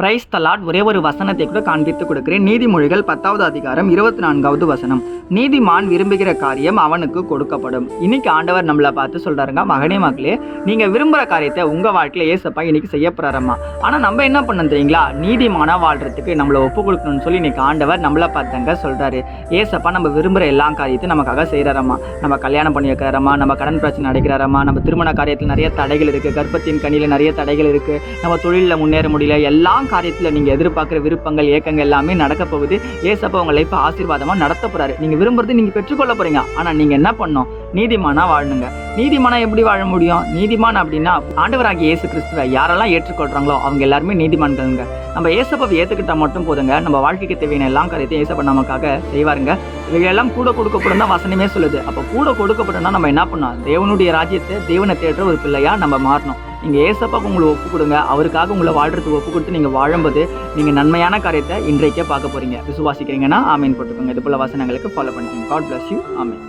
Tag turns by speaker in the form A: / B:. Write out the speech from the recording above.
A: Praise the Lord. ஒரே ஒரு வசனத்தை கூட காண்பித்து கொடுக்கிறேன். நீதிமொழிகள் 10வது அதிகாரம் 24வது வசனம். நீதிமான் விரும்புகிற காரியம் அவனுக்கு கொடுக்கப்படும். இன்னைக்கு ஆண்டவர் நம்மளை பார்த்து சொல்றாருங்க, மகனே மகளே, நீங்க விரும்புகிற காரியத்தை உங்க வாழ்க்கையில ஏசப்பா இன்னைக்கு செய்ய போறாரம்மா. ஆனா நம்ம என்ன பண்ணணும் தெரியுங்களா? நீதிமானா வாழ்றதுக்கு நம்மளை ஒப்பு கொடுக்கணும்னு சொல்லி இன்னைக்கு ஆண்டவர் நம்மளை பார்த்தாங்க சொல்றாரு. ஏசப்பா நம்ம விரும்புகிற எல்லா காரியத்தையும் நமக்காக செய்யறாரம்மா. நம்ம கல்யாணம் பண்ணி வைக்கிறாரம்மா, நம்ம கடன் பிரச்சனை அடைக்கிறாரம்மா, நம்ம திருமண காரியத்தில் நிறைய தடைகள் இருக்கு, கர்ப்பத்தின் கனியில நிறைய தடைகள் இருக்கு, நம்ம தொழிலில் முன்னேற முடியல, எல்லா காரியத்தில் நீங்க எதிர்பார்க்குற விருப்பங்கள் ஏக்கங்கள் எல்லாமே நடக்க போகுது. ஏசப்பா உங்க லைஃப் ஆசீர்வாதமா நடத்த போறாரு. நீங்க விரும்புறது நீங்க பெற்றுக்கொள்ள போறீங்க. ஆனா நீங்க என்ன பண்ணணும்? நீதிமானா வாழணுங்க. நீதிமானா எப்படி வாழ முடியும்? நீதிமான் அப்படின்னா ஆண்டவராகிய இயேசு கிறிஸ்துவை யாரெல்லாம் ஏற்றுக்கொள்றாங்களோ அவங்க எல்லாருமே நீதிமான்கள்ங்க. நம்ம ஏசப்பாவை ஏத்துக்கிட்டா மட்டும் போதுங்க, நம்ம வாழ்க்கைக்கு தேவையான எல்லா காரியத்தையும் ஏசப்பா நமக்காக செய்வாருங்க. இவையெல்லாம் கூட கொடுக்கப்படும் தான் வசனமே சொல்லுது. அப்போ கூட கொடுக்கப்பட்டோம்னா நம்ம என்ன பண்ணோம்? தேவனுடைய ராஜ்யத்தை தேவனை தேடுற ஒரு பிள்ளையா நம்ம மாறணும். நீங்கள் ஏசப்பாவுக்கு உங்களை ஒப்பு கொடுங்க. அவருக்காக உங்களை வாழ்றதுக்கு ஒப்பு கொடுத்து நீங்கள் வாழும்போது நீங்கள் நன்மையான காரியத்தை இன்றைக்கே பார்க்க போறீங்க. விசுவாசிக்கிறீங்கன்னா ஆமீன் போட்டுக்கோங்க. இது போல வசனங்களுக்கு ஃபாலோ பண்ணிக்கோங்க. God bless you. ஆமீன்.